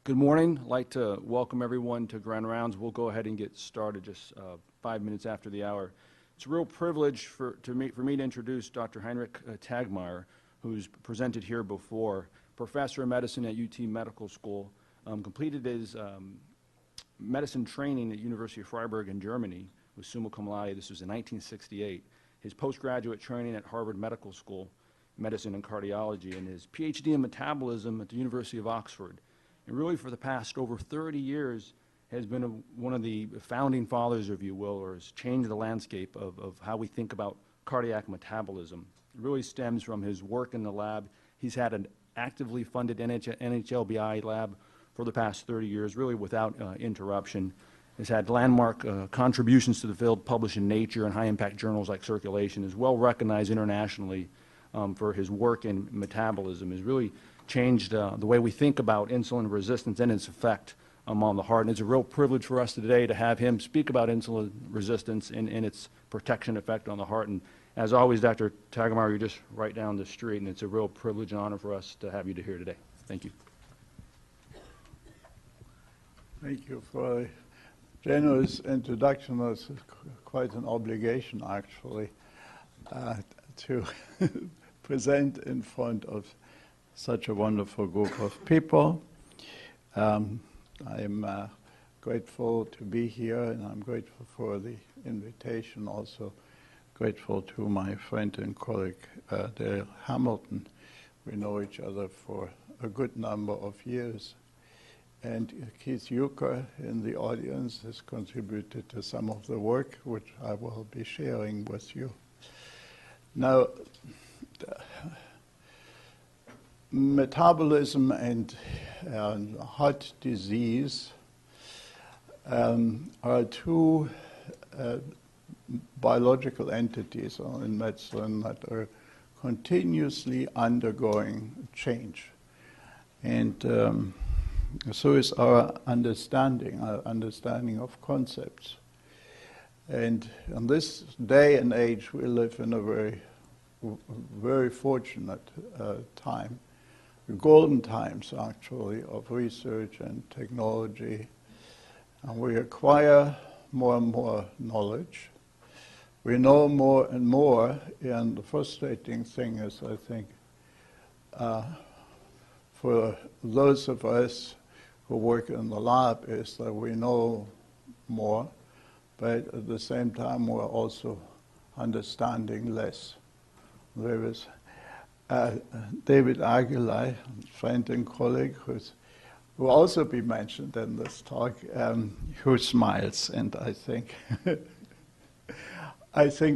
Good morning. I'd like to welcome everyone to Grand Rounds. We'll go ahead and get started just 5 minutes after the hour. It's a real privilege for me to introduce Dr. Heinrich Taegtmeyer, who's presented here before, professor of medicine at UT Medical School, completed his medicine training at University of Freiburg in Germany with summa cum laude. This was in 1968. His postgraduate training at Harvard Medical School, medicine and cardiology, and his PhD in metabolism at the University of Oxford. And really for the past over 30 years has been one of the founding fathers, if you will, or has changed the landscape of how we think about cardiac metabolism. It really stems from his work in the lab. He's had an actively funded NHLBI lab for the past 30 years, really without interruption. Has had landmark contributions to the field published in Nature and high-impact journals like Circulation. Is well recognized internationally for his work in metabolism. Has really changed the way we think about insulin resistance and its effect on the heart. And it's a real privilege for us today to have him speak about insulin resistance and its protection effect on the heart. And as always, Dr. Taegtmeyer, you're just right down the street, and it's a real privilege and honor for us to have you here today. Thank you. Thank you for a generous introduction. It's quite an obligation, actually, to present in front of such a wonderful group of people. I'm grateful to be here, and I'm grateful for the invitation. Also grateful to my friend and colleague, Dale Hamilton. We know each other for a good number of years. And Keith Euchre in the audience has contributed to some of the work, which I will be sharing with you. Now, metabolism and heart disease are two biological entities in medicine that are continuously undergoing change. And so is our understanding of concepts. And in this day and age, we live in a very fortunate time. Golden times, actually, of research and technology. And we acquire more and more knowledge. We know more and more, and the frustrating thing is, I think, for those of us who work in the lab, is that we know more, but at the same time, we're also understanding less. There is David Aguilar, friend and colleague, who will also be mentioned in this talk, who smiles, and I think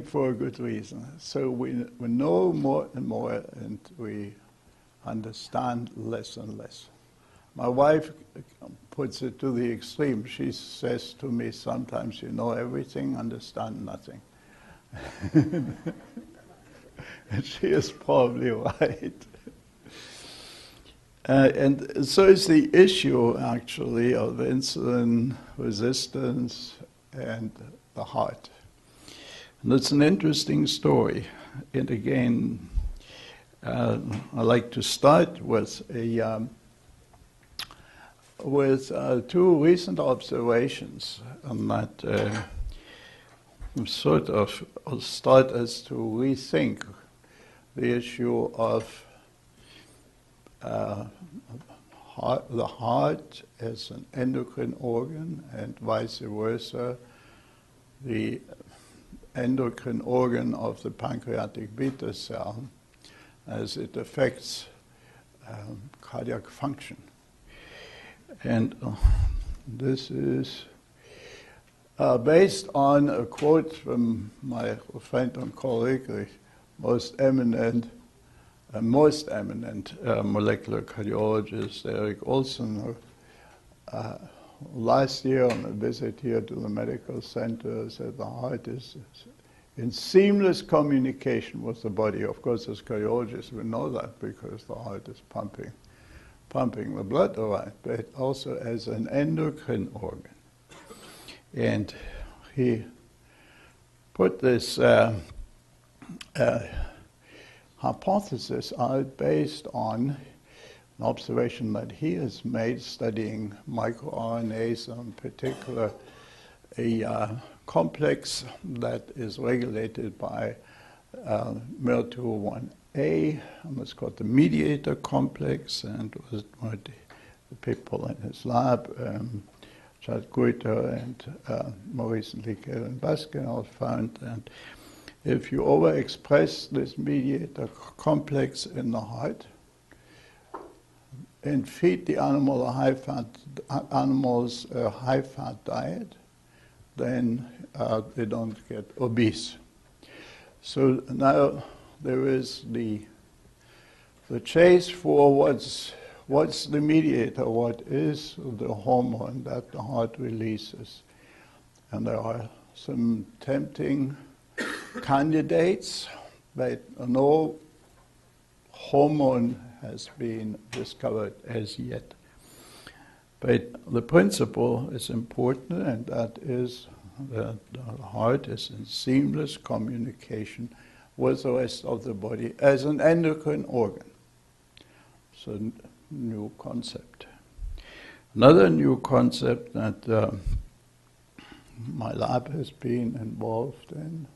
for a good reason. So we know more and more, and we understand less and less. My wife puts it to the extreme. She says to me sometimes, you know everything, understand nothing. And she is probably right. And so is the issue, actually, of insulin resistance and the heart. And it's an interesting story. And again, I like to start with two recent observations, and that sort of start us to rethink the issue of the heart as an endocrine organ, and vice versa, the endocrine organ of the pancreatic beta cell, as it affects cardiac function. And this is based on a quote from my friend and colleague, the most eminent molecular cardiologist, Eric Olson, who last year on a visit here to the medical center said the heart is in seamless communication with the body. Of course, as cardiologists, we know that because the heart is pumping the blood around, but also as an endocrine organ. And he put this hypothesis out based on an observation that he has made studying microRNAs, in particular a complex that is regulated by MIR201A, and it's called the Mediator complex, and was what the people in his lab, Chad Guiter and more recently Karen Vascular found. And if you overexpress this mediator complex in the heart and feed the animals a high-fat diet, then they don't get obese. So now there is the chase for what's the mediator, what is the hormone that the heart releases. And there are some tempting candidates, but no hormone has been discovered as yet. But the principle is important, and that is that the heart is in seamless communication with the rest of the body as an endocrine organ. So, new concept. Another new concept that my lab has been involved in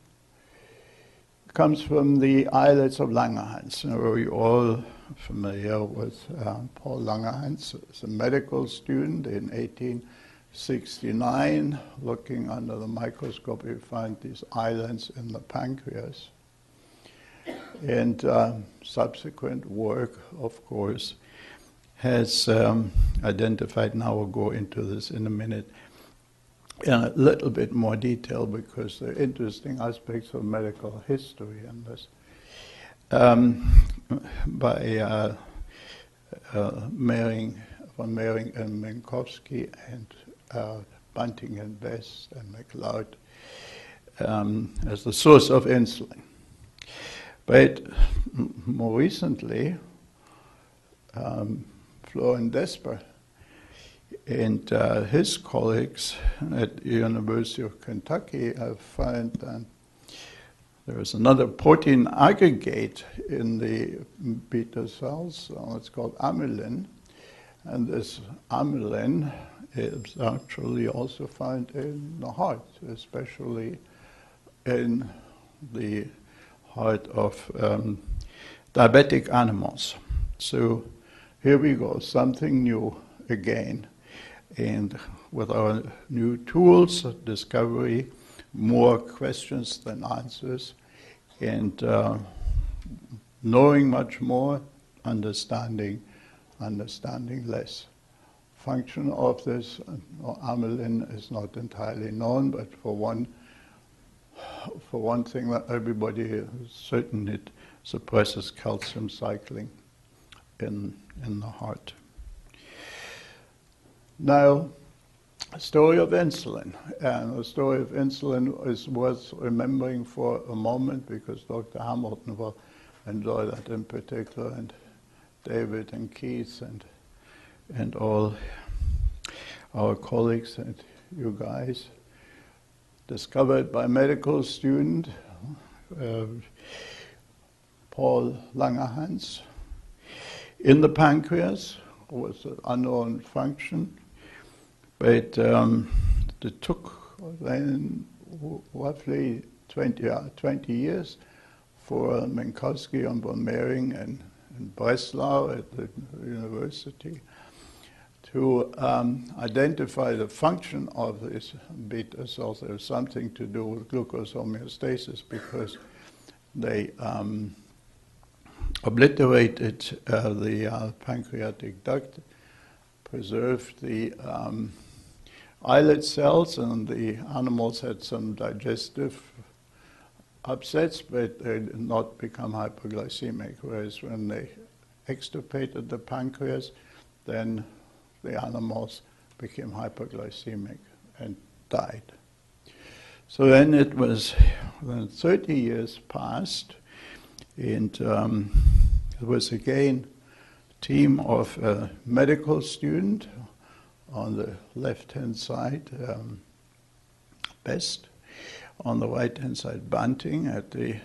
comes from the islets of Langerhans. We're all familiar with Paul Langerhans. As a medical student in 1869, looking under the microscope, he found these islands in the pancreas. And subsequent work, of course, has identified, now we'll go into this in a minute, in a little bit more detail because there are interesting aspects of medical history in this. By Mehring and Minkowski and Bunting and Best and McLeod as the source of insulin. But more recently, Florian Desper and his colleagues at the University of Kentucky have found that there is another protein aggregate in the beta cells, it's called amylin, and this amylin is actually also found in the heart, especially in the heart of diabetic animals. So here we go, something new again. And with our new tools, discovery, more questions than answers, and knowing much more, understanding less. Function of this amylin is not entirely known, but for one thing that everybody is certain, it suppresses calcium cycling in the heart. Now, a story of insulin. And the story of insulin is worth remembering for a moment because Dr. Hamilton will enjoy that in particular, and David and Keith and all our colleagues and you guys. Discovered by medical student Paul Langerhans in the pancreas, was an unknown function. But it took then roughly 20 years for Minkowski and von Mehring and Breslau at the university to identify the function of these beta cells. There was something to do with glucose homeostasis because they obliterated the pancreatic duct, preserved the islet cells, and the animals had some digestive upsets, but they did not become hypoglycemic, whereas when they extirpated the pancreas, then the animals became hypoglycemic and died. So then it was, when 30 years passed, and it was again a team of medical student on the left-hand side, Best, on the right-hand side, Bunting at the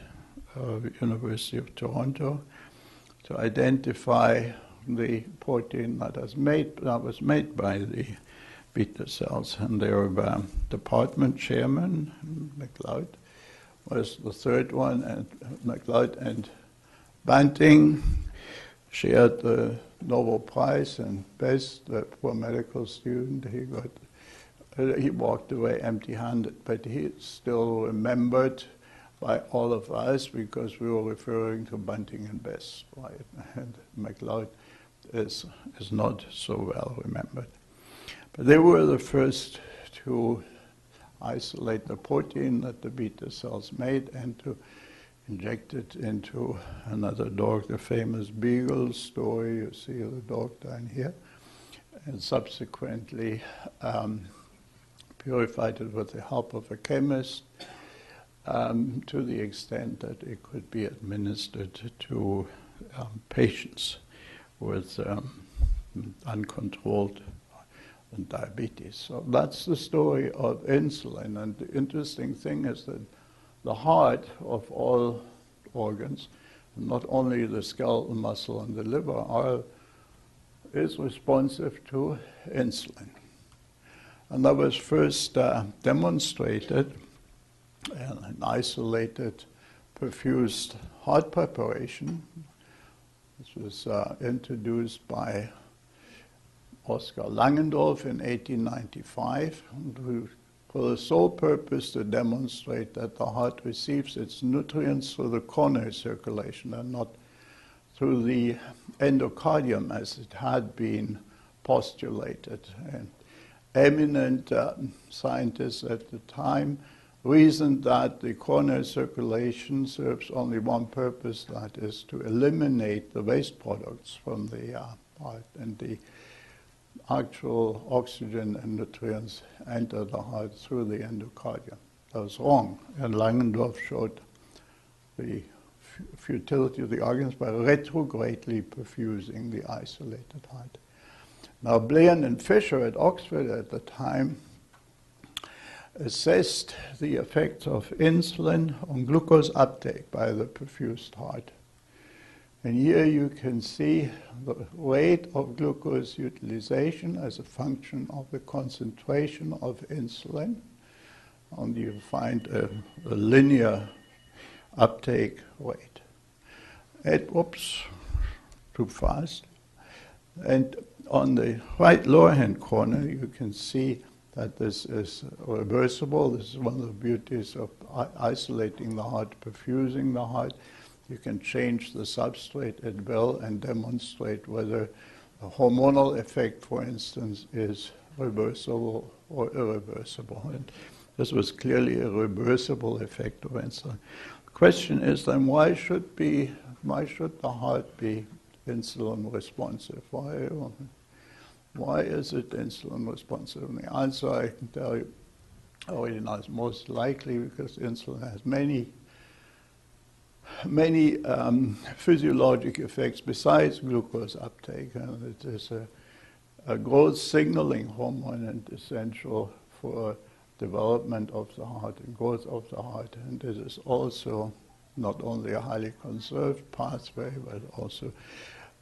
University of Toronto, to identify the protein that was made by the beta cells. And their department chairman, MacLeod, was the third one, and MacLeod and Banting shared the Nobel Prize, and Best, the poor medical student, he walked away empty-handed, but he still remembered by all of us because we were referring to Banting and Best, right? And MacLeod is not so well remembered. But they were the first to isolate the protein that the beta cells made and to inject it into another dog, the famous Beagle story. You see the dog down here. And subsequently purified it with the help of a chemist to the extent that it could be administered to patients with uncontrolled diabetes. So that's the story of insulin. And the interesting thing is that the heart of all organs, not only the skeletal muscle and the liver, is responsive to insulin. And that was first demonstrated in an isolated perfused heart preparation. This was introduced by Oskar Langendorf in 1895, for the sole purpose to demonstrate that the heart receives its nutrients through the coronary circulation and not through the endocardium as it had been postulated. And eminent scientists at the time reasoned that the coronary circulation serves only one purpose, that is to eliminate the waste products from the heart, and the actual oxygen and nutrients enter the heart through the endocardium. That was wrong, and Langendorf showed the futility of the arguments by retrogradely perfusing the isolated heart. Now, Blaine and Fisher at Oxford at the time assessed the effects of insulin on glucose uptake by the perfused heart. And here you can see the rate of glucose utilization as a function of the concentration of insulin. And you find a linear uptake rate. Oops, too fast. And on the right lower-hand corner, you can see that this is reversible. This is one of the beauties of isolating the heart, perfusing the heart. You can change the substrate at will and demonstrate whether a hormonal effect, for instance, is reversible or irreversible. And this was clearly a reversible effect of insulin. The question is then, why should the heart be insulin responsive? Why is it insulin responsive? And the answer, I can tell you already now, is most likely because insulin has many physiologic effects besides glucose uptake, and it is a growth signaling hormone and essential for development of the heart and growth of the heart. And it is also not only a highly conserved pathway, but also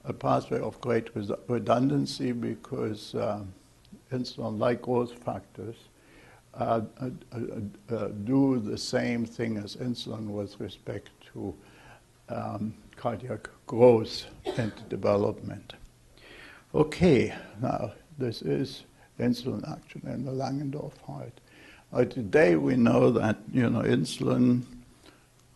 a pathway of great redundancy, because insulin, like growth factors, do the same thing as insulin with respect to cardiac growth and development. Okay, now this is insulin action in the Langendorf heart. Today we know that insulin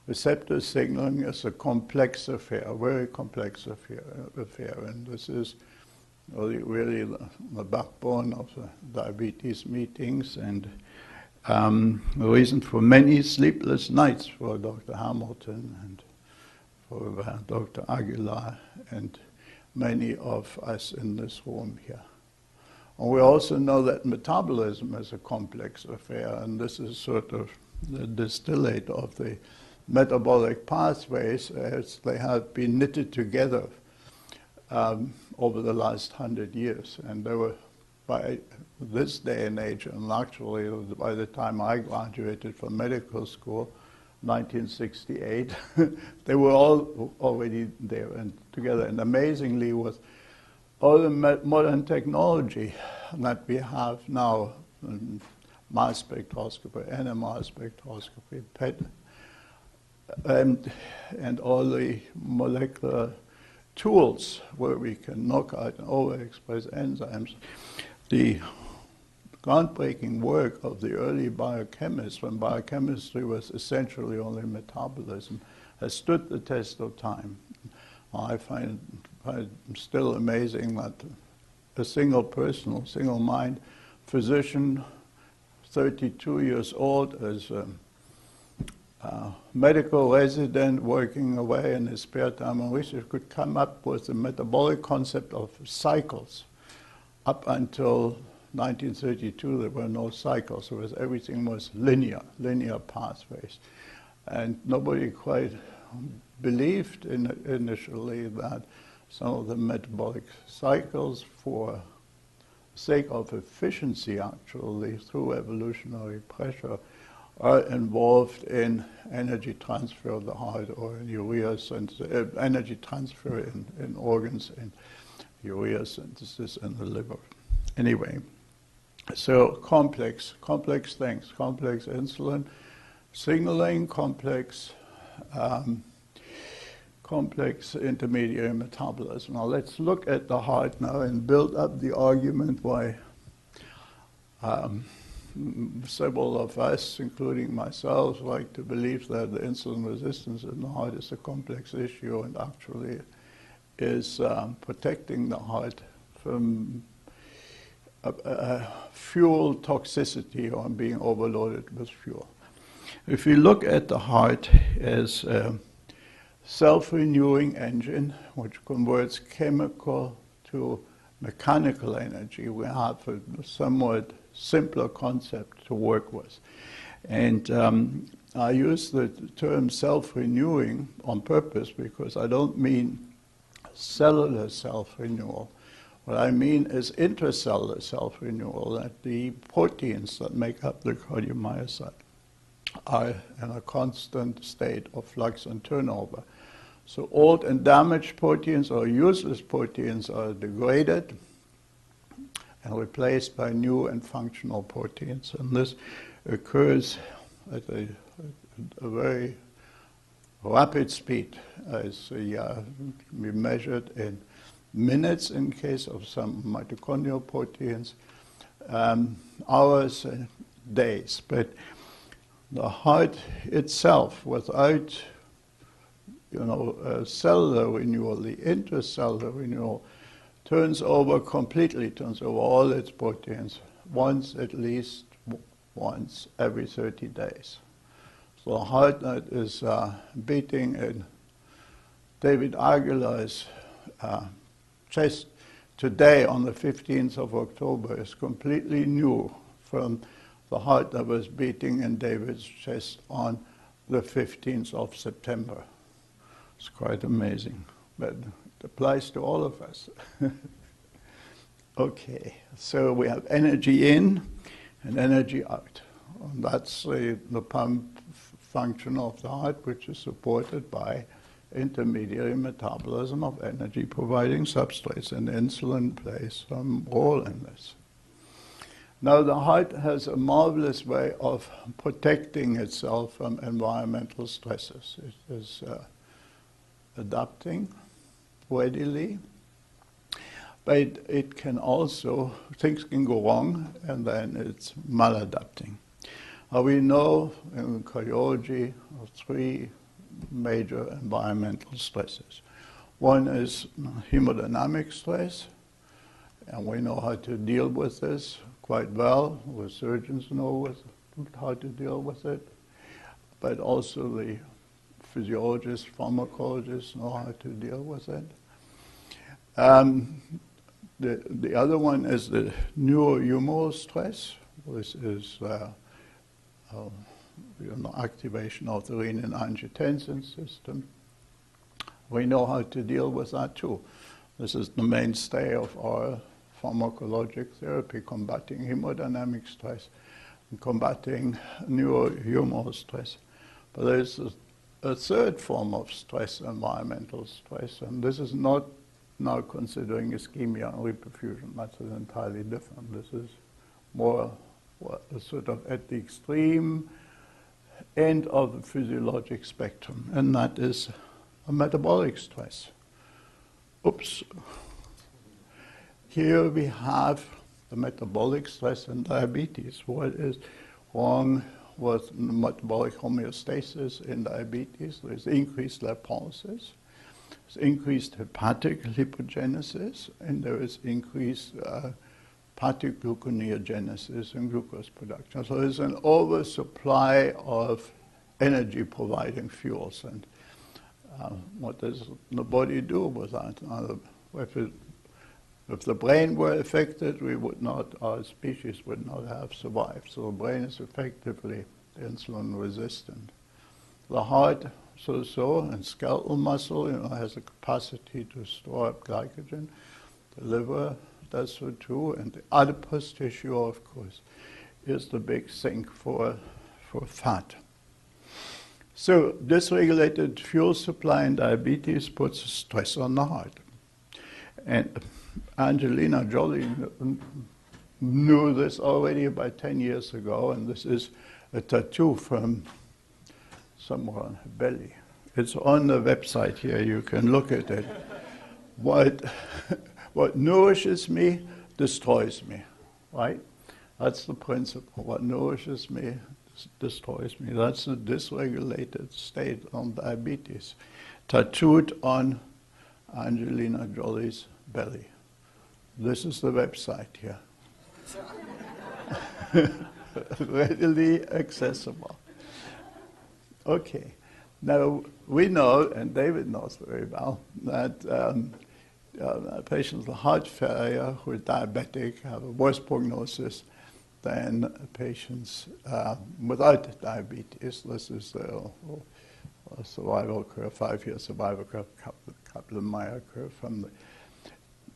receptor signaling is a complex affair, a very complex affair, and this is really the backbone of the diabetes meetings, and the reason for many sleepless nights for Dr. Hamilton and for Dr. Aguilar and many of us in this room here. And we also know that metabolism is a complex affair, and this is sort of the distillate of the metabolic pathways as they have been knitted together over the last 100 years. And they were, by this day and age, and actually by the time I graduated from medical school, 1968, they were all already there and together. And amazingly, with all the modern technology that we have now, mass spectroscopy, NMR spectroscopy, PET, and all the molecular tools where we can knock out and overexpress enzymes. The groundbreaking work of the early biochemists, when biochemistry was essentially only metabolism, has stood the test of time. I find it still amazing that a single person, a single mind, physician, 32 years old, as a medical resident working away in his spare time and research, could come up with the metabolic concept of cycles. Up until 1932, there were no cycles, because everything was linear pathways. And nobody quite believed initially that some of the metabolic cycles, for sake of efficiency actually, through evolutionary pressure, are involved in energy transfer of the heart, or in urea synthesis, energy transfer in organs, and urea synthesis in the liver. Anyway, so complex things, complex insulin signaling, complex intermediary metabolism. Now let's look at the heart now and build up the argument why several of us, including myself, like to believe that the insulin resistance in the heart is a complex issue and actually is protecting the heart from fuel toxicity or being overloaded with fuel. If you look at the heart as a self-renewing engine which converts chemical to mechanical energy, we have a somewhat simpler concept to work with. And I use the term self-renewing on purpose because I don't mean cellular self-renewal. What I mean is intracellular self-renewal, that the proteins that make up the cardiomyocyte are in a constant state of flux and turnover. So old and damaged proteins or useless proteins are degraded and replaced by new and functional proteins. And this occurs at a very rapid speed, as we measured in minutes in case of some mitochondrial proteins, hours and days. But the heart itself, without cellular renewal, the intracellular renewal, turns over all its proteins at least once every 30 days. So a heart that is beating in David Aguilar's chest today on the 15th of October is completely new from the heart that was beating in David's chest on the 15th of September. It's quite amazing, but it applies to all of us. Okay, so we have energy in and energy out. And that's the pump function of the heart, which is supported by intermediary metabolism of energy-providing substrates, and insulin plays some role in this. Now, the heart has a marvelous way of protecting itself from environmental stresses. It is adapting readily, but it can also, things can go wrong, and then it's maladapting. We know in cardiology of three major environmental stresses. One is hemodynamic stress, and we know how to deal with this quite well. The surgeons know how to deal with it, but also the physiologists, pharmacologists know how to deal with it. The other one is the neurohumoral stress, which is activation of the renin-angiotensin system. We know how to deal with that too. This is the mainstay of our pharmacologic therapy, combating hemodynamic stress and combating neurohumoral stress. But there's a third form of stress, environmental stress, and this is not now considering ischemia and reperfusion. That's entirely different. This is more sort of at the extreme end of the physiologic spectrum, and that is a metabolic stress. Oops. Here we have the metabolic stress in diabetes. What is wrong with metabolic homeostasis in diabetes? There's increased lipolysis, there's increased hepatic lipogenesis, and there is increased hepatic gluconeogenesis and glucose production. So there's an oversupply of energy-providing fuels. And what does the body do with that? If the brain were affected, we would not, our species would not have survived. So the brain is effectively insulin resistant. The heart, so, and skeletal muscle, has the capacity to store up glycogen. The liver does so too, and the adipose tissue, of course, is the big sink for fat. So dysregulated fuel supply in diabetes puts stress on the heart. And Angelina Jolie knew this already about 10 years ago, and this is a tattoo from somewhere on her belly. It's on the website here, you can look at it. What nourishes me destroys me, right? That's the principle. What nourishes me destroys me. That's the dysregulated state on diabetes, tattooed on Angelina Jolie's belly. This is the website here. Readily accessible. Okay. Now, we know, and David knows very well, that patients with heart failure who are diabetic have a worse prognosis than patients without diabetes. This is a survival curve, 5-year survival curve, Kaplan-Meier curve from the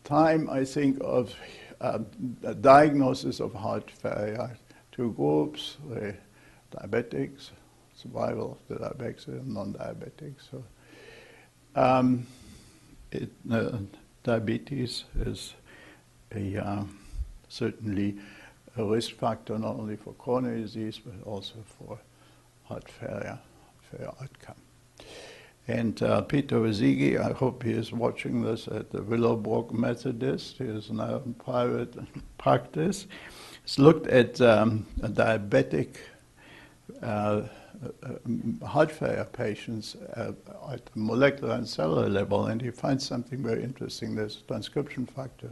time, I think, of a diagnosis of heart failure. Two groups, the diabetics, survival of the diabetics and non-diabetics. So, diabetes is certainly a risk factor not only for coronary disease but also for heart failure outcome. And Peter Wazigi, I hope he is watching this at the Willowbrook Methodist. He is now in private practice. He's looked at a diabetic heart failure patients at the molecular and cellular level, and he finds something very interesting. There's a transcription factor,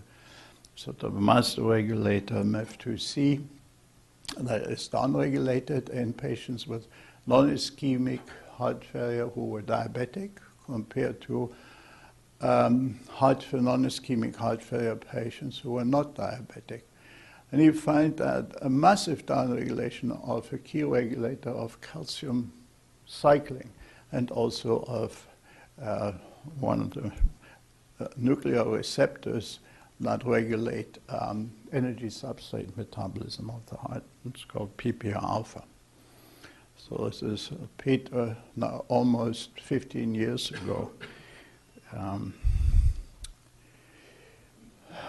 sort of a master regulator, MEF2C, that is downregulated in patients with non-ischemic heart failure who were diabetic compared to non-ischemic heart failure patients who were not diabetic. And you find that a massive downregulation of a key regulator of calcium cycling and also of one of the nuclear receptors that regulate energy substrate metabolism of the heart. It's called PPR alpha. So this is Peter, now almost 15 years ago.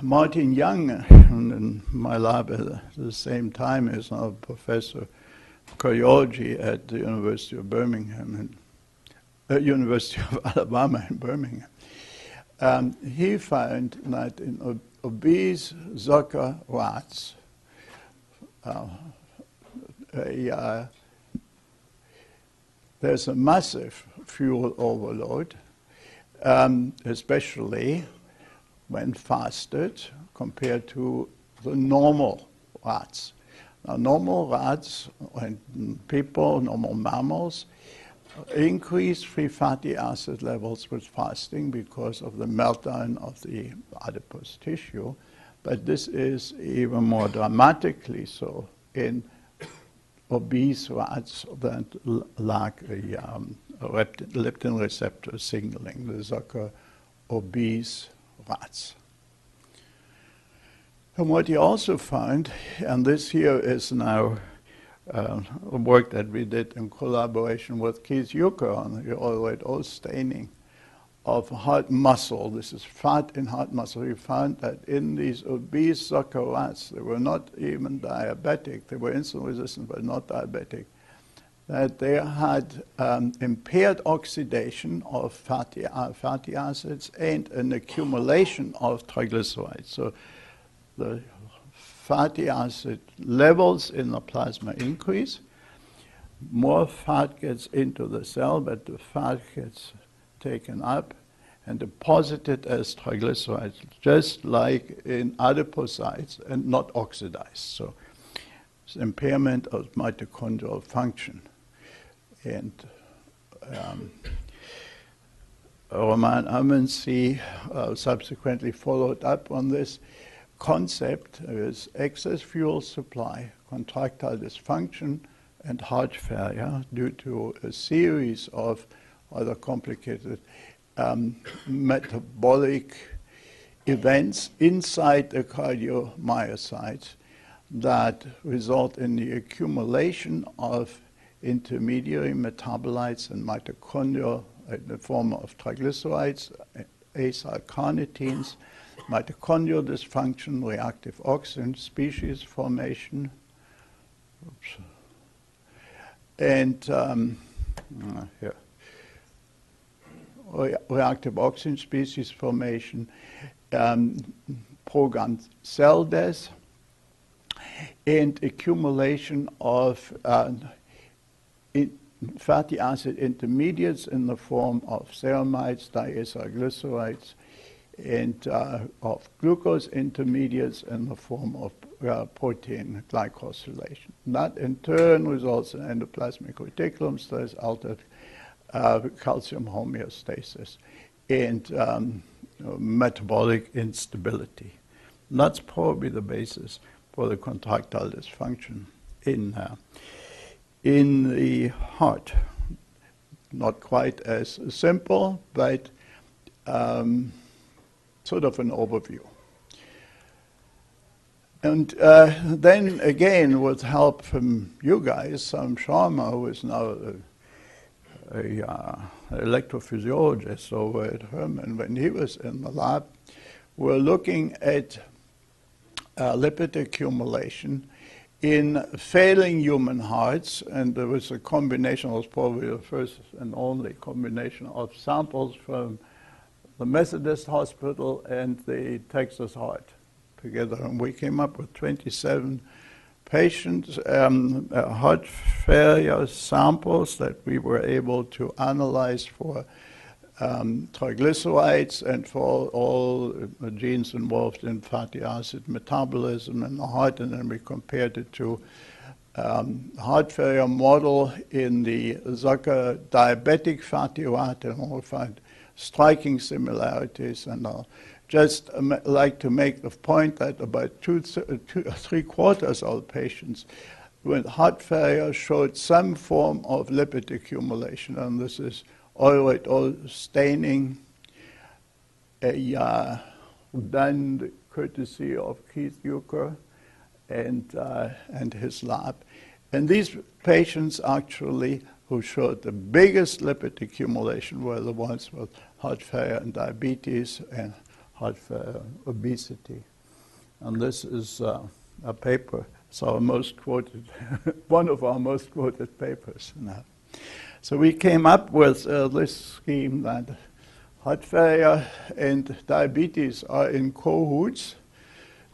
Martin Young, in my lab at the same time, is now a professor of cardiology at the University of Birmingham, University of Alabama in Birmingham. He found that in obese Zucker rats, there's a massive fuel overload, especially when fasted compared to the normal rats. Now, normal rats and people, normal mammals, increase free fatty acid levels with fasting because of the meltdown of the adipose tissue, but this is even more dramatically so in obese rats that lack a leptin receptor signaling, the Zucker obese rats. And what he also found, and this here is now work that we did in collaboration with Keith Euchre on the all-red O staining of heart muscle. This is fat in heart muscle. We found that in these obese soccer rats, they were not even diabetic. They were insulin resistant, but not diabetic. That they had impaired oxidation of fatty acids and an accumulation of triglycerides. So the fatty acid levels in the plasma increase. More fat gets into the cell, but the fat gets taken up and deposited as triglycerides, just like in adipocytes, and not oxidized. So it's impairment of mitochondrial function. And Roman Amundsy subsequently followed up on this concept. There is excess fuel supply, contractile dysfunction, and heart failure due to a series of other complicated metabolic events inside the cardiomyocytes that result in the accumulation of intermediary metabolites and mitochondria in the form of triglycerides, acylcarnitines, mitochondrial dysfunction, reactive oxygen species formation, and reactive oxygen species formation, programmed cell death, and accumulation of fatty acid intermediates in the form of ceramides, diacylglycerides, and of glucose intermediates in the form of protein glycosylation. That in turn results in endoplasmic reticulum stress, altered calcium homeostasis, and metabolic instability. And that's probably the basis for the contractile dysfunction in the heart. Not quite as simple, but sort of an overview. And then again, with help from you guys, Sam Sharma, who is now an electrophysiologist over at Herman, when he was in the lab, we're looking at lipid accumulation in failing human hearts, and there was a combination, it was probably the first and only combination of samples from the Methodist hospital and the Texas Heart together, and we came up with 27 patients, heart failure samples that we were able to analyze for triglycerides and for all genes involved in fatty acid metabolism in the heart, and then we compared it to heart failure model in the Zucker diabetic fatty rat, and we'll find striking similarities. And I'll just like to make the point that about three-quarters of patients with heart failure showed some form of lipid accumulation, and this is all staining done courtesy of Keith Euchre and his lab. And these patients actually who showed the biggest lipid accumulation were the ones with heart failure and diabetes and heart failure, obesity. And this is a paper, it's our most quoted, one of our most quoted papers now. So we came up with this scheme that heart failure and diabetes are in cahoots.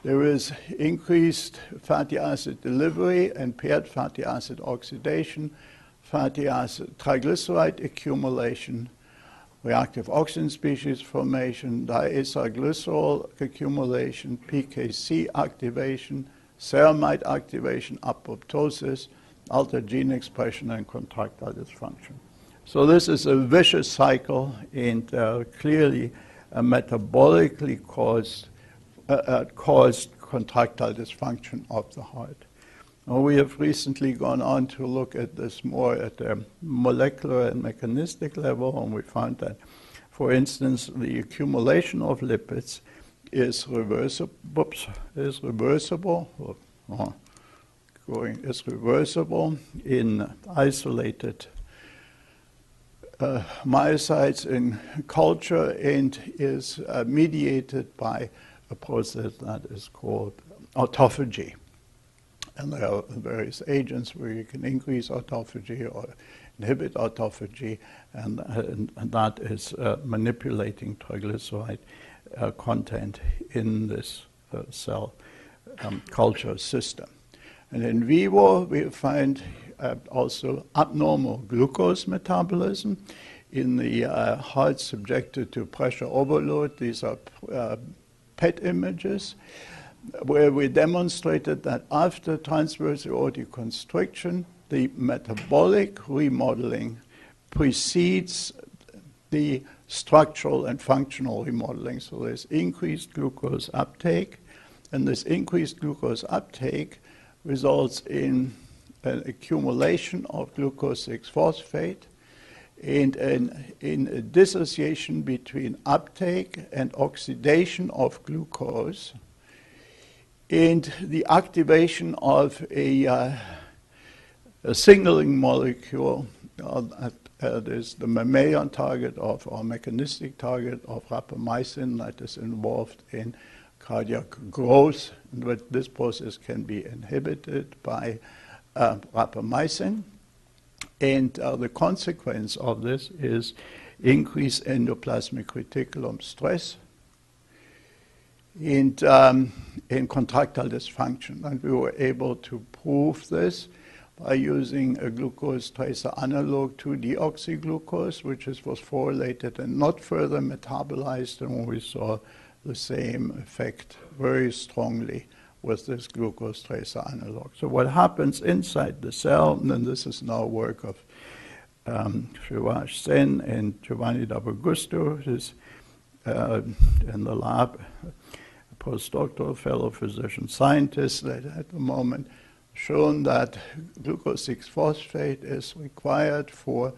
There is increased fatty acid delivery, impaired fatty acid oxidation, fatty acid triglyceride accumulation, reactive oxygen species formation, diacylglycerol accumulation, PKC activation, ceramide activation, apoptosis, altered gene expression, and contractile dysfunction. So this is a vicious cycle, and clearly a metabolically caused contractile dysfunction of the heart. Now, we have recently gone on to look at this more at a molecular and mechanistic level, and we found that, for instance, the accumulation of lipids is reversible. In isolated myocytes in culture and is mediated by a process that is called autophagy. And there are various agents where you can increase autophagy or inhibit autophagy, and that is manipulating triglyceride content in this cell culture system. And in vivo, we find also abnormal glucose metabolism in the heart subjected to pressure overload. These are PET images where we demonstrated that after transverse aortic constriction, the metabolic remodeling precedes the structural and functional remodeling. So there's increased glucose uptake, and this increased glucose uptake results in an accumulation of glucose 6-phosphate and in a dissociation between uptake and oxidation of glucose and the activation of a signaling molecule that is the mammalian target of or mechanistic target of rapamycin that is involved in cardiac growth, and this process can be inhibited by rapamycin. And the consequence of this is increased endoplasmic reticulum stress and contractile dysfunction. And we were able to prove this by using a glucose tracer analog to deoxyglucose, which is phosphorylated and not further metabolized, and we saw the same effect very strongly with this glucose tracer analog. So what happens inside the cell, and then this is now work of Shivaj Sen and Giovanni D'Augusto, who's in the lab, a postdoctoral fellow physician scientist that at the moment shown that glucose 6-phosphate is required for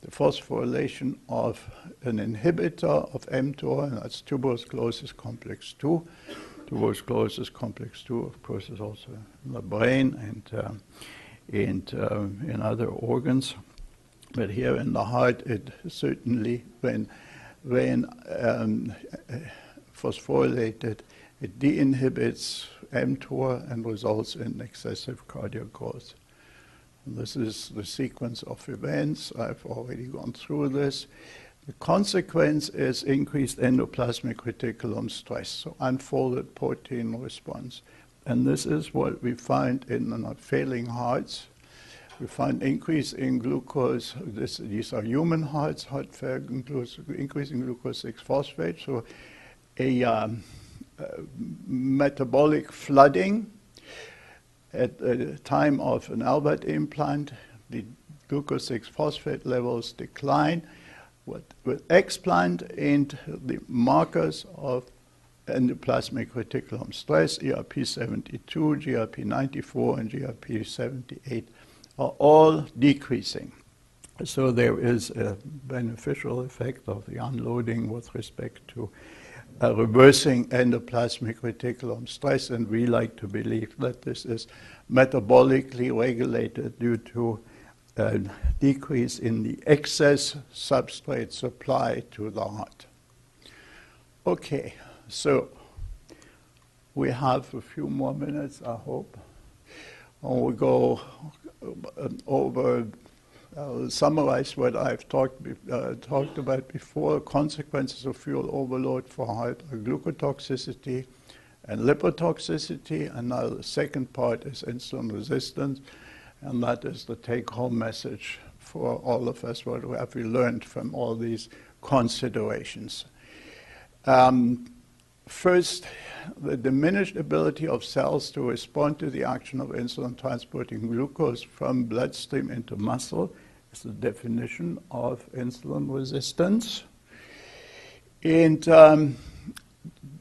the phosphorylation of an inhibitor of mTOR, and that's tuberous sclerosis complex 2. Tuberous sclerosis complex 2, of course, is also in the brain and in other organs. But here in the heart, it certainly, when phosphorylated, it de-inhibits mTOR and results in excessive cardiac growth. And this is the sequence of events. I've already gone through this. The consequence is increased endoplasmic reticulum stress, so unfolded protein response. And this is what we find in failing hearts. We find increase in glucose. These are human hearts, heart failure, increasing glucose 6-phosphate, so a metabolic flooding. At the time of an Albert implant, the glucose 6-phosphate levels decline. With explant and the markers of endoplasmic reticulum stress, ERP72, GRP94, and GRP78 are all decreasing. So there is a beneficial effect of the unloading with respect to reversing endoplasmic reticulum stress, and we like to believe that this is metabolically regulated due to a decrease in the excess substrate supply to the heart. Okay, so we have a few more minutes, I hope. We'll go over, summarize what I've talked about before. Consequences of fuel overload for heart are glucotoxicity and lipotoxicity, and now the second part is insulin resistance. And that is the take-home message for all of us, what have we learned from all these considerations. First, the diminished ability of cells to respond to the action of insulin transporting glucose from bloodstream into muscle is the definition of insulin resistance. And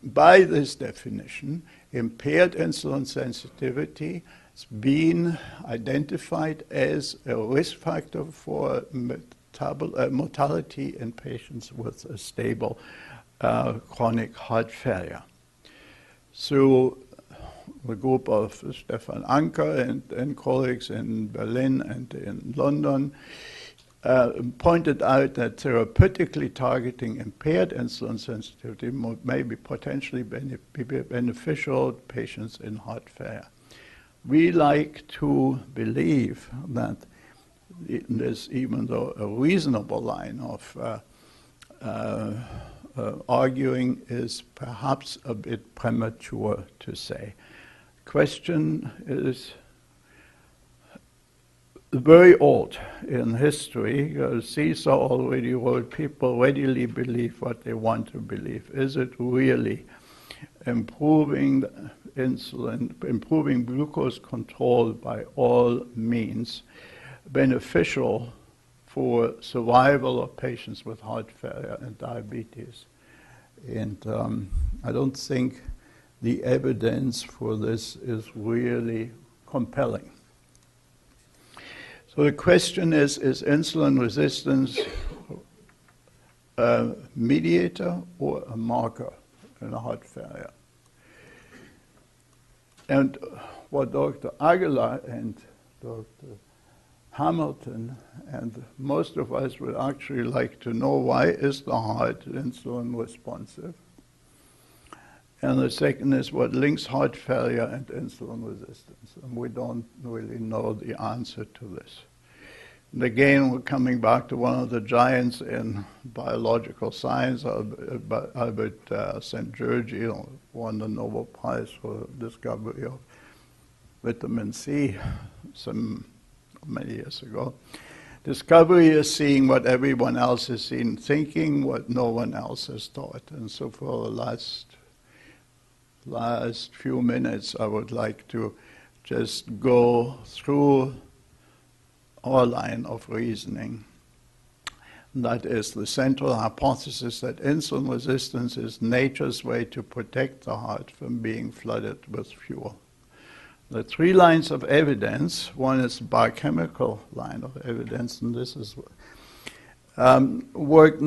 by this definition, impaired insulin sensitivity has been identified as a risk factor for mortality in patients with a stable chronic heart failure. So the group of Stefan Anker and colleagues in Berlin and in London pointed out that therapeutically targeting impaired insulin sensitivity may be potentially be beneficial to patients in heart failure. We like to believe that there's even though a reasonable line of arguing is perhaps a bit premature to say. Question is very old in history. Caesar already wrote, people readily believe what they want to believe. Is it really improving insulin, improving glucose control by all means beneficial for survival of patients with heart failure and diabetes? And I don't think the evidence for this is really compelling. So the question is insulin resistance a mediator or a marker in heart failure? And what Dr. Aguilar and Dr. Hamilton and most of us would actually like to know, why is the heart insulin responsive? And the second is, what links heart failure and insulin resistance? And we don't really know the answer to this. And again, we're coming back to one of the giants in biological science, Albert St. George, won the Nobel Prize for the discovery of vitamin C many years ago. Discovery is seeing what everyone else has seen, thinking what no one else has thought. And so for the last few minutes, I would like to just go through our line of reasoning. That is the central hypothesis that insulin resistance is nature's way to protect the heart from being flooded with fuel. The three lines of evidence, one is the biochemical line of evidence, and this is work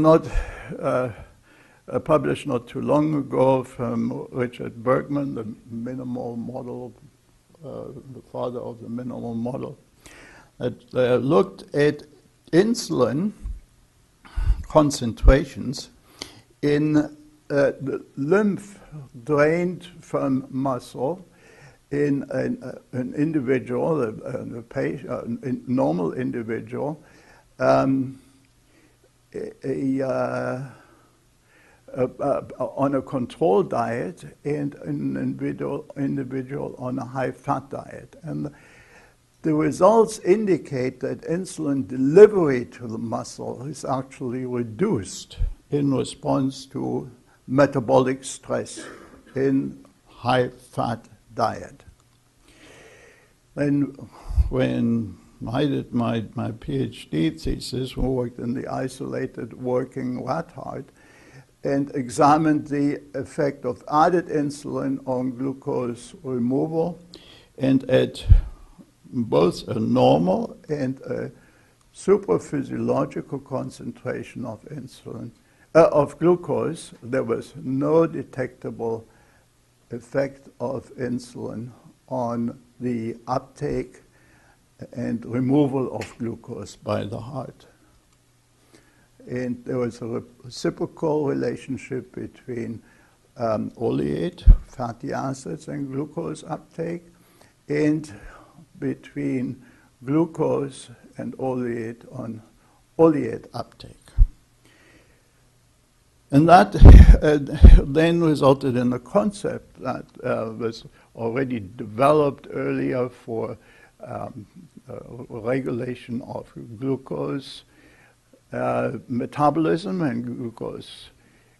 published not too long ago from Richard Bergman, the minimal model, the father of the minimal model, that looked at insulin concentrations in the lymph drained from muscle in an individual, a normal individual, on a controlled diet, and an individual on a high-fat diet. And the results indicate that insulin delivery to the muscle is actually reduced in response to metabolic stress in high-fat diet. Then when I did my PhD thesis, we worked in the isolated working rat heart and examined the effect of added insulin on glucose removal, and at both a normal and a supraphysiological concentration of glucose, there was no detectable effect of insulin on the uptake and removal of glucose by the heart. And there was a reciprocal relationship between oleate, fatty acids, and glucose uptake, and between glucose and oleate on oleate uptake. And that then resulted in a concept that was already developed earlier for regulation of glucose metabolism and glucose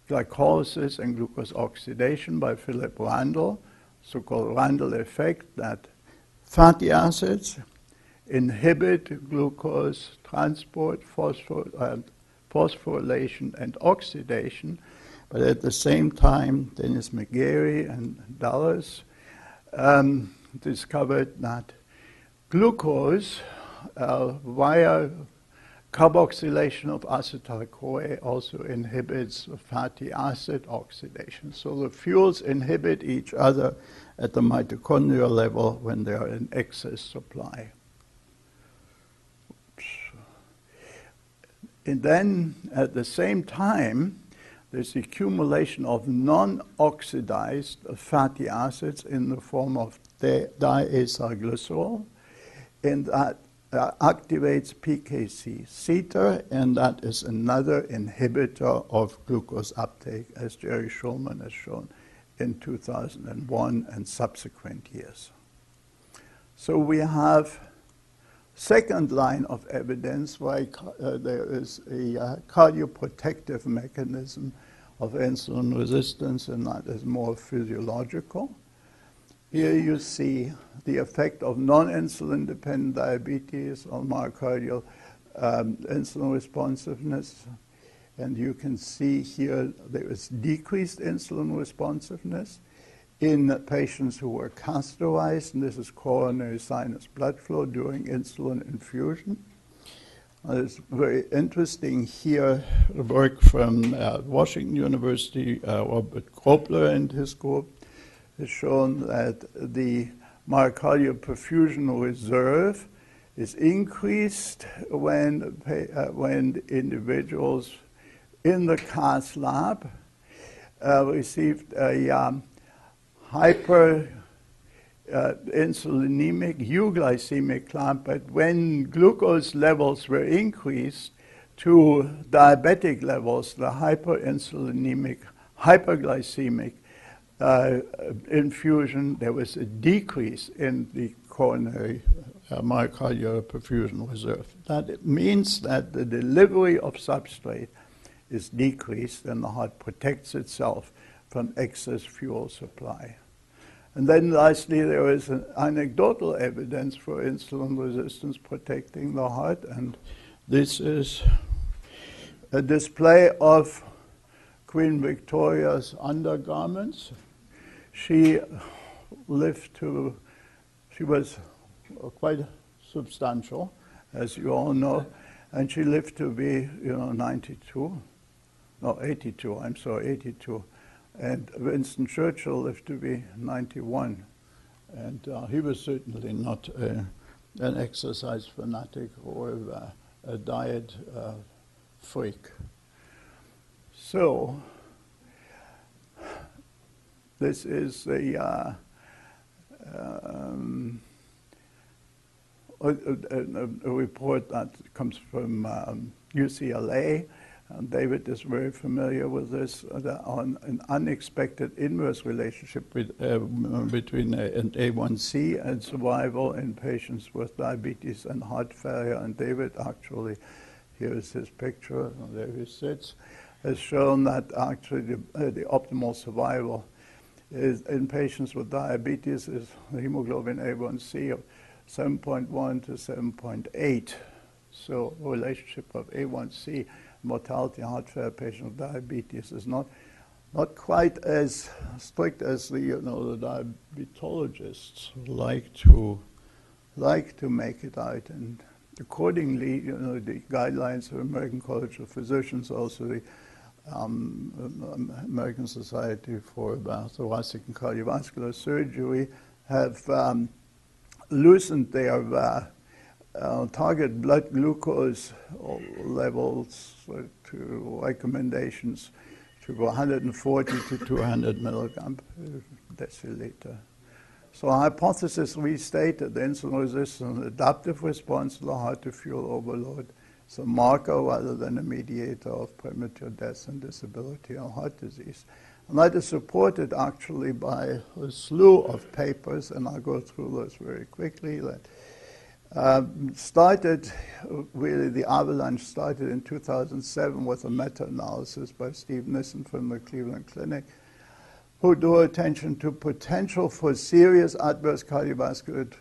glycolysis and glucose oxidation by Philip Randall, so-called Randall effect, that fatty acids inhibit glucose transport, phosphorylation, and oxidation, but at the same time, Dennis McGarry and Dallas discovered that glucose via carboxylation of acetyl-CoA also inhibits fatty acid oxidation. So the fuels inhibit each other at the mitochondrial level when they are in excess supply. And then at the same time, there's accumulation of non-oxidized fatty acids in the form of diacylglycerol, and that activates PKC theta, and that is another inhibitor of glucose uptake, as Jerry Schulman has shown in 2001 and subsequent years. So we have second line of evidence why there is a cardioprotective mechanism of insulin resistance, and that is more physiological. Here you see the effect of non-insulin dependent diabetes on myocardial insulin responsiveness. And you can see here there is decreased insulin responsiveness in patients who were catheterized, and this is coronary sinus blood flow during insulin infusion. It's very interesting here, work from Washington University, Robert Kropler and his group has shown that the myocardial perfusion reserve is increased when individuals in the cath lab received a hyperinsulinemic euglycemic clamp, but when glucose levels were increased to diabetic levels, the hyperinsulinemic, hyperglycemic infusion, there was a decrease in the coronary myocardial perfusion reserve. That means that the delivery of substrate is decreased and the heart protects itself from excess fuel supply. And then lastly, there is an anecdotal evidence for insulin resistance protecting the heart, and this is a display of Queen Victoria's undergarments. She was quite substantial, as you all know, and she lived to be, 82. And Winston Churchill lived to be 91. And he was certainly not an exercise fanatic or a diet freak. So, this is a report that comes from UCLA. David is very familiar with this, on an unexpected inverse relationship between an A1C and survival in patients with diabetes and heart failure. And David actually, here is his picture, there he sits, has shown that actually the optimal survival is in patients with diabetes is hemoglobin A1C of 7.1 to 7.8. So relationship of A1C mortality in heart failure patient with diabetes is not quite as strict as the diabetologists like to make it out. And accordingly, the guidelines of American College of Physicians, also the American Society for Thoracic and Cardiovascular Surgery, have loosened their target blood glucose levels to recommendations to 140 to 200 milligram per deciliter. So our hypothesis restated the insulin resistance and adaptive response to the heart to fuel overload. It's a marker rather than a mediator of premature death and disability or heart disease. And that is supported actually by a slew of papers, and I'll go through those very quickly. That the avalanche started in 2007 with a meta-analysis by Steve Nissen from the Cleveland Clinic, who drew attention to potential for serious adverse cardiovascular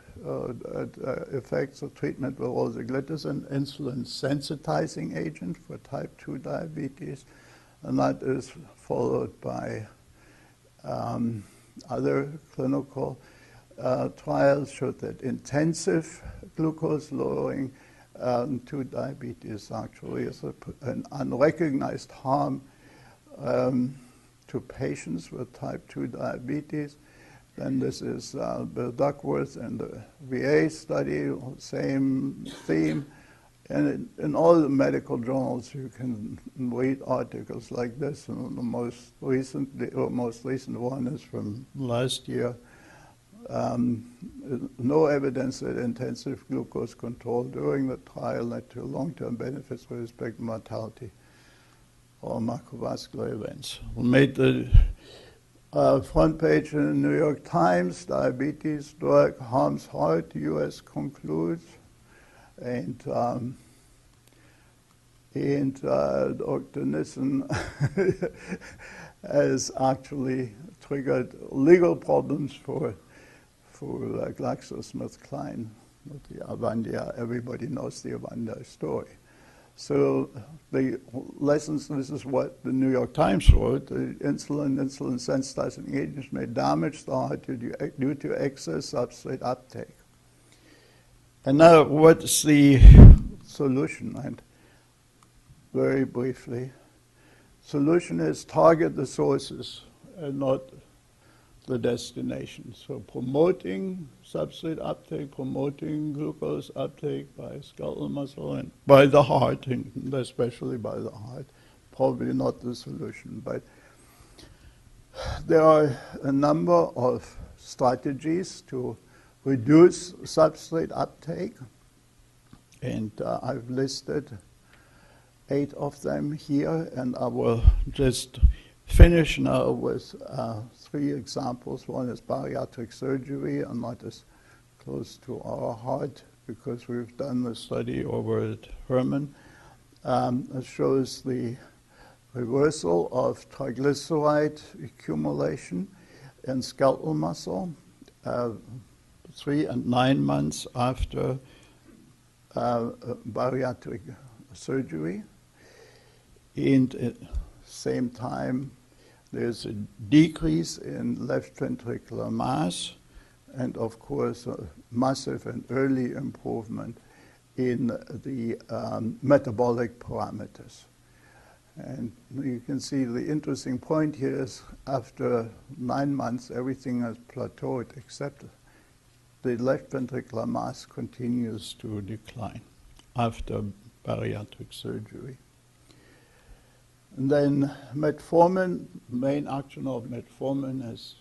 effects of treatment with rosiglitazone, an insulin sensitizing agent for type 2 diabetes, and that is followed by other clinical trials showed that intensive glucose lowering to diabetes actually is an unrecognized harm to patients with type 2 diabetes. Then this is Bill Duckworth and the VA study, same theme. And in all the medical journals, you can read articles like this. And the most recent one is from last year. No evidence that intensive glucose control during the trial led to long-term benefits with respect to mortality or macrovascular events. We made the front page in the New York Times. Diabetes drug harms heart, U.S. concludes. And Dr. Nissen has actually triggered legal problems for GlaxoSmithKline, the Avandia. Everybody knows the Avandia story. So the lessons, this is what the New York Times wrote, the insulin sensitizing agents may damage the heart due to excess substrate uptake. And now what's the solution? And very briefly, solution is target the sources and not the destination. So promoting substrate uptake, promoting glucose uptake by skeletal muscle and by the heart, and especially by the heart, probably not the solution. But there are a number of strategies to reduce substrate uptake, and I've listed 8 of them here, and I will just finish now with 3 examples. One is bariatric surgery, and that is close to our heart because we've done the study over at Herman. It shows the reversal of triglyceride accumulation in skeletal muscle 3 and 9 months after bariatric surgery. And at the same time, there's a decrease in left ventricular mass, and of course, a massive and early improvement in the metabolic parameters. And you can see the interesting point here is after 9 months, everything has plateaued except the left ventricular mass continues to decline after bariatric surgery. And then metformin, main action of metformin is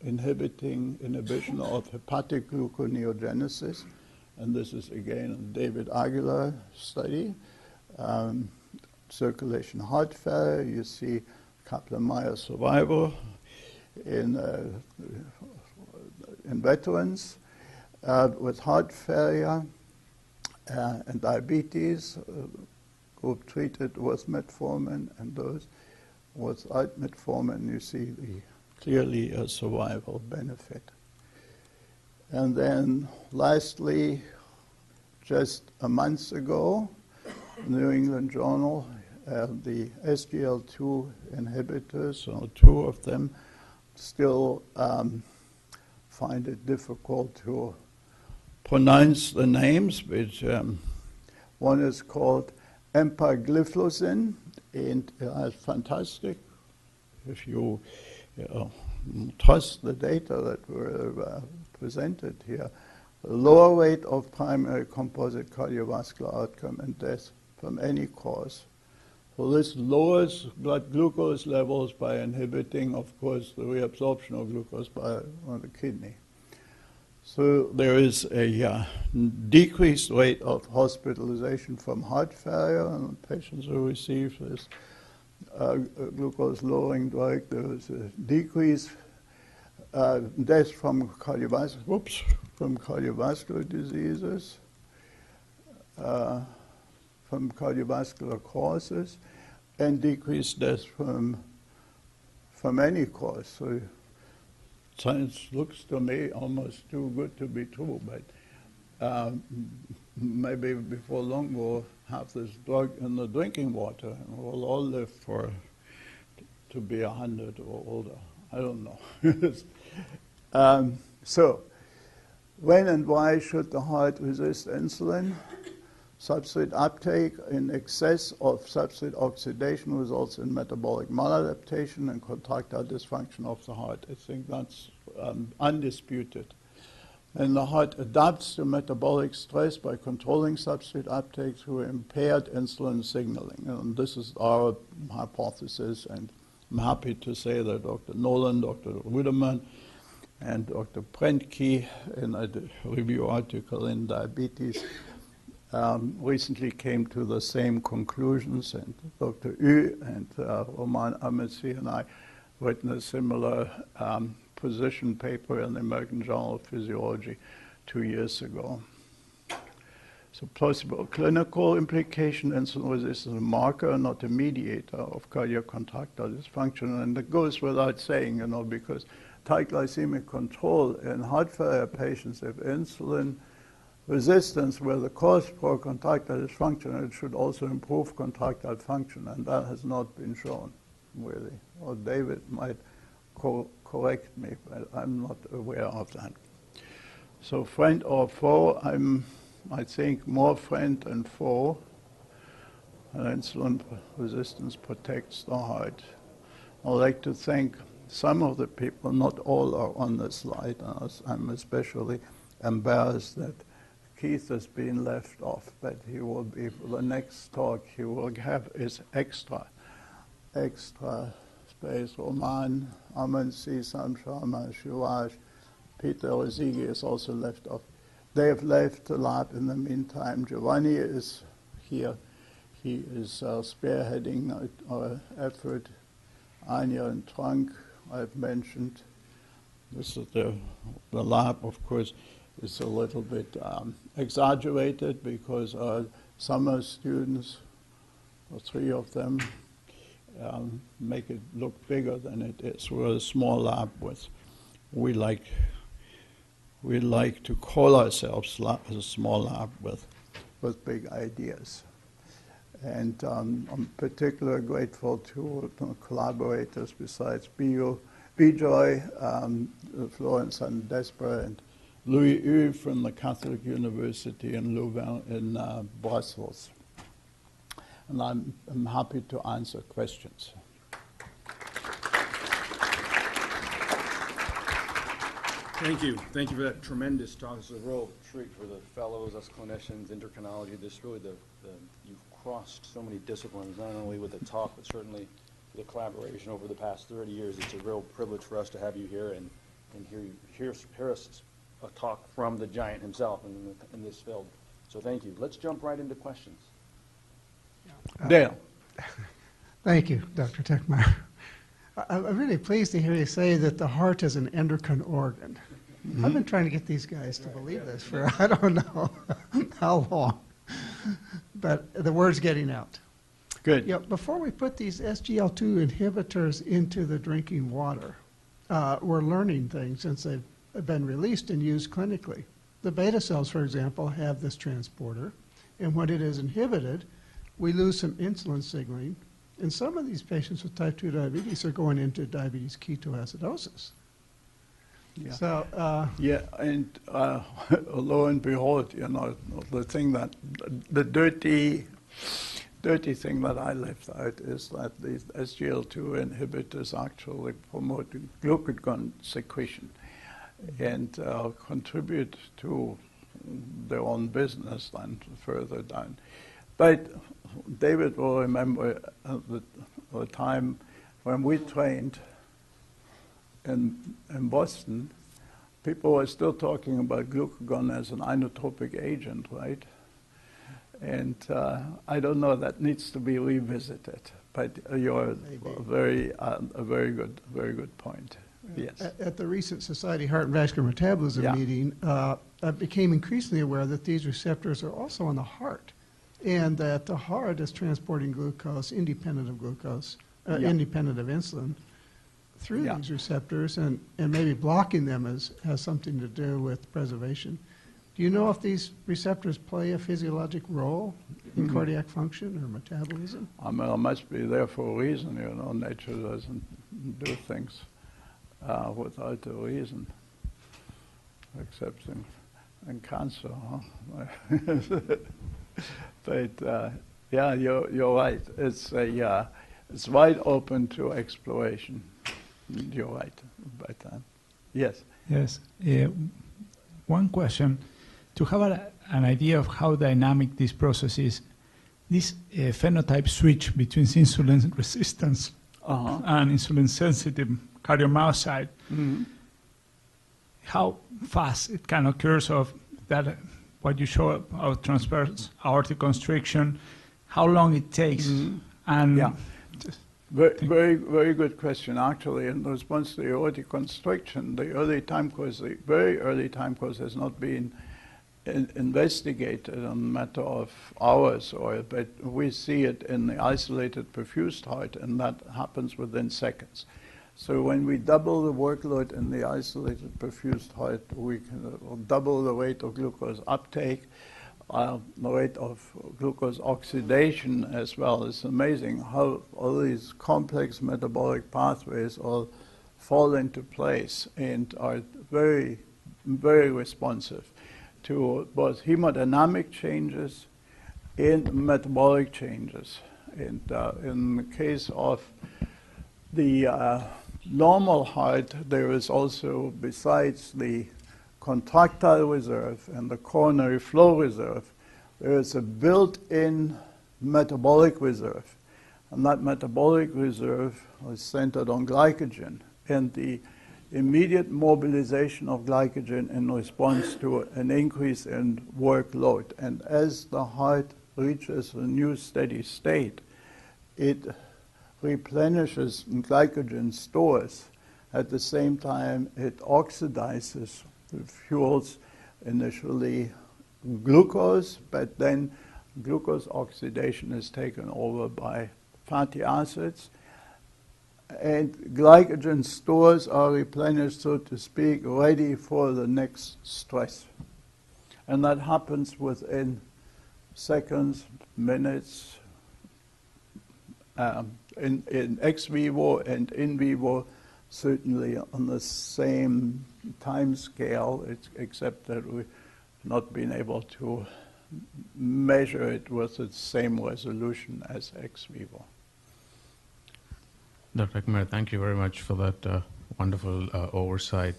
inhibition of hepatic gluconeogenesis. And this is again a David Aguilar study. Circulation heart failure, you see Kaplan-Meier survival in veterans with heart failure and diabetes. Group treated with metformin, and those without metformin, you see clearly a survival benefit. And then lastly, just a month ago, New England Journal, the SGL2 inhibitors, so 2 of them, still find it difficult to pronounce the names, but one is called empagliflozin, and it's fantastic if you trust the data that were presented here. A lower rate of primary composite cardiovascular outcome and death from any cause. So this lowers blood glucose levels by inhibiting, of course, the reabsorption of glucose by the kidney. So there is a decreased rate of hospitalization from heart failure in patients who receive this glucose-lowering drug. There is a decreased death from cardiovascular diseases, from cardiovascular causes, and decreased death from any cause. So science looks to me almost too good to be true, but maybe before long we'll have this drug in the drinking water and we'll all live to be 100 or older. I don't know. So, when and why should the heart resist insulin? Substrate uptake in excess of substrate oxidation results in metabolic maladaptation and contractile dysfunction of the heart. I think that's undisputed. And the heart adapts to metabolic stress by controlling substrate uptake through impaired insulin signaling. And this is our hypothesis, and I'm happy to say that Dr. Nolan, Dr. Ruderman, and Dr. Prentke, in a review article in Diabetes, recently came to the same conclusions, and Dr. Yu and Roman Ametsi and I written a similar position paper in the American Journal of Physiology 2 years ago. So possible clinical implication, insulin resistance is a marker, not a mediator of cardiac contractile dysfunction, and it goes without saying, you know, because tight glycemic control in heart failure patients have insulin resistance where the cause for contractile dysfunction, it should also improve contractile function, and that has not been shown, really. Or David might correct me, but I'm not aware of that. So friend or foe, I think more friend than foe. Insulin resistance protects the heart. I'd like to thank some of the people, not all are on the slide. I'm especially embarrassed that Keith has been left off, but he will be, for the next talk, he will have his extra space. Roman, Amansi, Samsharma, Shivaj, Peter Ozigi is also left off. They have left the lab in the meantime. Giovanni is here. He is spearheading our effort. Anya and Trunk, I've mentioned. This is the lab, of course, is a little bit exaggerated because our summer students, or 3 of them, make it look bigger than it is. We're a small lab with, we like to call ourselves a small lab with big ideas. And I'm particularly grateful to collaborators besides Bijoy, Florence and Desper, and Louis Hu from the Catholic University in Louvain in Brussels. And I'm happy to answer questions. Thank you. Thank you for that tremendous talk. It's a real treat for the fellows, us clinicians, endocrinology. This really, you've crossed so many disciplines, not only with the talk, but certainly the collaboration over the past 30 years. It's a real privilege for us to have you here and hear us talk from the giant himself in this field. So thank you. Let's jump right into questions. Dale. Thank you, Dr. Taegtmeyer. I'm really pleased to hear you say that the heart is an endocrine organ. Mm-hmm. I've been trying to get these guys to believe this for I don't know how long, but the word's getting out. Good. You know, before we put these SGL2 inhibitors into the drinking water, we're learning things since they've been released and used clinically. The beta cells, for example, have this transporter, and when it is inhibited, we lose some insulin signaling. And some of these patients with type 2 diabetes are going into diabetes ketoacidosis. Yeah. So, yeah, and lo and behold, you know, the thing that, the dirty thing that I left out is that these SGL2 inhibitors actually promote glucagon secretion and contribute to their own business then further down. But David will remember the time when we trained in Boston, people were still talking about glucagon as an inotropic agent, right? And I don't know, that needs to be revisited. But you're a very good point. Yes. At the recent Society Heart and Vascular Metabolism meeting, I became increasingly aware that these receptors are also on the heart, and that the heart is transporting glucose independent of independent of insulin through these receptors, and maybe blocking them has something to do with preservation. Do you know if these receptors play a physiologic role in cardiac function or metabolism? I mean, it must be there for a reason, you know. Nature doesn't do things without a reason, except in cancer, huh? But yeah, you're right. It's wide open to exploration. You're right. But yes. Yes. one question. To have an idea of how dynamic this process is, this phenotype switch between insulin resistance and insulin sensitive cardiomyocyte, how fast it can occur, so that what you show of transverse aortic constriction, how long it takes, and yeah. Very, very good question. Actually, in response to the aortic constriction, the early time course, the very early time course has not been investigated in a matter of hours, but we see it in the isolated perfused heart, and that happens within seconds. So when we double the workload in the isolated perfused heart, we can double the rate of glucose uptake, the rate of glucose oxidation as well. It's amazing how all these complex metabolic pathways all fall into place and are very, very responsive to both hemodynamic changes and metabolic changes. And in the case of the normal heart, there is also, besides the contractile reserve and the coronary flow reserve, there is a built-in metabolic reserve. And that metabolic reserve is centered on glycogen and the immediate mobilization of glycogen in response to an increase in workload. And as the heart reaches a new steady state, it replenishes glycogen stores. At the same time, it oxidizes, fuels initially glucose, but then glucose oxidation is taken over by fatty acids, and glycogen stores are replenished, so to speak, ready for the next stress. And that happens within seconds, minutes, in ex vivo and in vivo, certainly on the same time scale, except that we've not been able to measure it with the same resolution as ex vivo. Dr. Taegtmeyer, thank you very much for that wonderful oversight.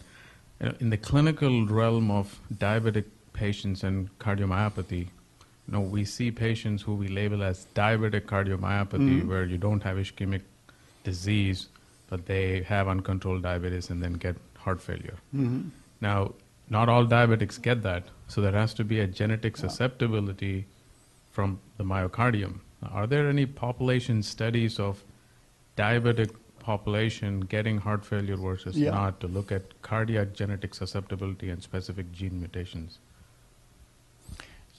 In the clinical realm of diabetic patients and cardiomyopathy, we see patients who we label as diabetic cardiomyopathy, where you don't have ischemic disease, but they have uncontrolled diabetes and then get heart failure. Now, not all diabetics get that, so there has to be a genetic susceptibility from the myocardium. Are there any population studies of diabetic population getting heart failure versus not, to look at cardiac genetic susceptibility and specific gene mutations?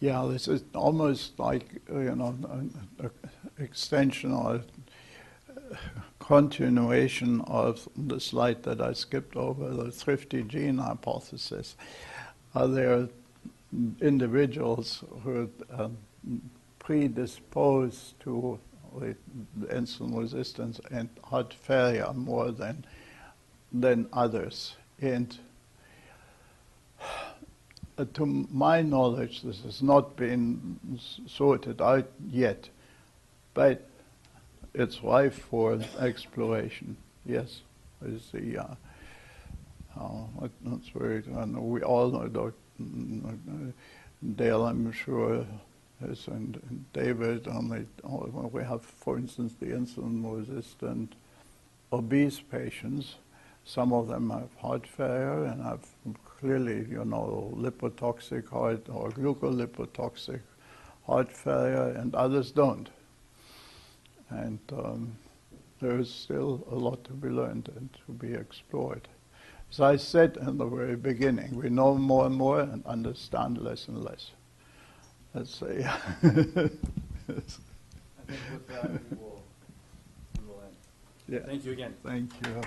Yeah, this is almost like, an extension or continuation of the slide that I skipped over, the thrifty gene hypothesis. Are there individuals who are predisposed to insulin resistance and heart failure more than others? And to my knowledge, this has not been sorted out yet, but it's rife for exploration. Yes, is the that's very. We all know Dr. Dale, I'm sure, and David. We have, for instance, the insulin-resistant obese patients. Some of them have heart failure and have clearly, lipotoxic heart or glucolipotoxic heart failure, and others don't. And there is still a lot to be learned and to be explored. As I said in the very beginning, we know more and more and understand less and less. Let's say. I think with that, we will end. Yeah. Thank you again. Thank you.